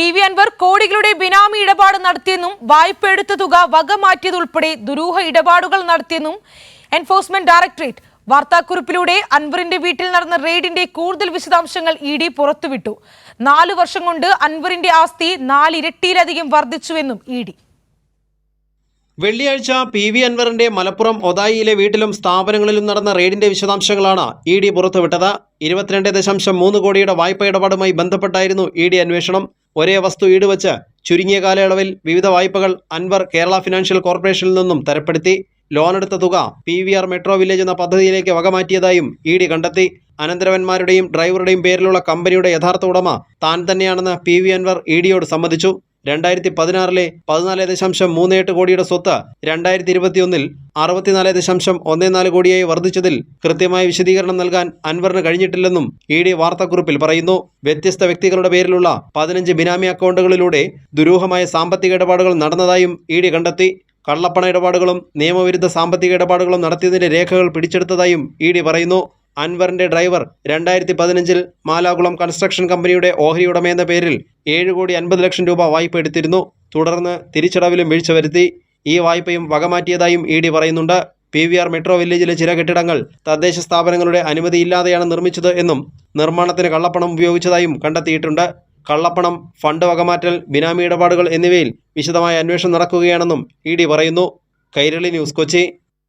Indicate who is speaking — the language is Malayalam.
Speaker 1: പി.വി. അൻവർ കോടികളുടെ ബിനാമി ഇടപാട് നടത്തിയെന്നും വായ്പ എടുത്ത തുക വകമാറ്റിയതുൾപ്പെടെ ദുരൂഹ ഇടപാടുകൾ നടത്തിയെന്നും എൻഫോഴ്സ്മെന്റ് ഡയറക്ടറേറ്റ് വാർത്താക്കുറിപ്പിലൂടെ അൻവറിന്റെ വീട്ടിൽ നടന്ന റെയ്ഡിന്റെ കൂടുതൽ വിശദാംശങ്ങൾ ഇ.ഡി. പുറത്തുവിട്ടു. 4 വർഷം കൊണ്ട് അൻവറിന്റെ ആസ്തി 4 ഇരട്ടിയിലധികം വർദ്ധിച്ചുവെന്നും ഇ.ഡി.
Speaker 2: വെള്ളിയാഴ്ച പി.വി. അൻവറിന്റെ മലപ്പുറം ഒതായിയിലെ വീട്ടിലും സ്ഥാപനങ്ങളിലും നടന്ന റെയ്ഡിന്റെ വിശദാംശങ്ങളാണ് ഇ.ഡി. പുറത്തുവിട്ടത്. 22.3 കോടിയുടെ വായ്പ ഇടപാടുമായി ബന്ധപ്പെട്ടായിരുന്നു ഇ.ഡി. അന്വേഷണം. ഒരേ വസ്തു ഈടുവച്ച് ചുരുങ്ങിയ കാലയളവിൽ വിവിധ വായ്പകൾ അൻവർ കേരള ഫിനാൻഷ്യൽ കോർപ്പറേഷനിൽ നിന്നും തരപ്പെടുത്തി. ലോണെടുത്ത തുക PVR മെട്രോ വില്ലേജ് എന്ന പദ്ധതിയിലേക്ക് വകമാറ്റിയതായും ഇ.ഡി. കണ്ടെത്തി. അനന്തരവന്മാരുടെയും ഡ്രൈവറുടെയും പേരിലുള്ള കമ്പനിയുടെ യഥാർത്ഥ ഉടമ താൻ തന്നെയാണെന്ന് പി.വി. അൻവർ ഇ.ഡിയോട് സമ്മതിച്ചു. 2016 14.38 കോടിയുടെ സ്വത്ത് 2021 64.14 കോടിയായി വർദ്ധിച്ചതിൽ കൃത്യമായ വിശദീകരണം നൽകാൻ അൻവറിന് കഴിഞ്ഞിട്ടില്ലെന്നും ഇ.ഡി. വാർത്താക്കുറിപ്പിൽ പറയുന്നു. വ്യത്യസ്ത വ്യക്തികളുടെ പേരിലുള്ള 15 ബിനാമി അക്കൗണ്ടുകളിലൂടെ ദുരൂഹമായ സാമ്പത്തിക ഇടപാടുകൾ നടന്നതായും ഇ.ഡി. കണ്ടെത്തി. കള്ളപ്പണ ഇടപാടുകളും നിയമവിരുദ്ധ സാമ്പത്തിക ഇടപാടുകളും നടത്തിയതിന്റെ രേഖകൾ പിടിച്ചെടുത്തതായും ഇ.ഡി. പറയുന്നു. അൻവറിന്റെ ഡ്രൈവർ 2015 മാലാകുളം കൺസ്ട്രക്ഷൻ കമ്പനിയുടെ ഓഹരി ഉടമയെന്ന പേരിൽ 7,50,00,000 രൂപ വായ്പ എടുത്തിരുന്നു. തുടർന്ന് തിരിച്ചടവിലും വീഴ്ച വരുത്തി. ഈ വായ്പയും വകമാറ്റിയതായും ഇ.ഡി. പറയുന്നുണ്ട്. PVR മെട്രോ വില്ലേജിലെ ചില കെട്ടിടങ്ങൾ തദ്ദേശ സ്ഥാപനങ്ങളുടെ അനുമതിയില്ലാതെയാണ് നിർമ്മിച്ചത് എന്നും നിർമ്മാണത്തിന് കള്ളപ്പണം ഉപയോഗിച്ചതായും കണ്ടെത്തിയിട്ടുണ്ട്. കള്ളപ്പണം, ഫണ്ട് വകമാറ്റൽ, ബിനാമി ഇടപാടുകൾ എന്നിവയിൽ വിശദമായ അന്വേഷണം നടക്കുകയാണെന്നും ഇ.ഡി. പറയുന്നു. കൈരളി ന്യൂസ്, കൊച്ചി.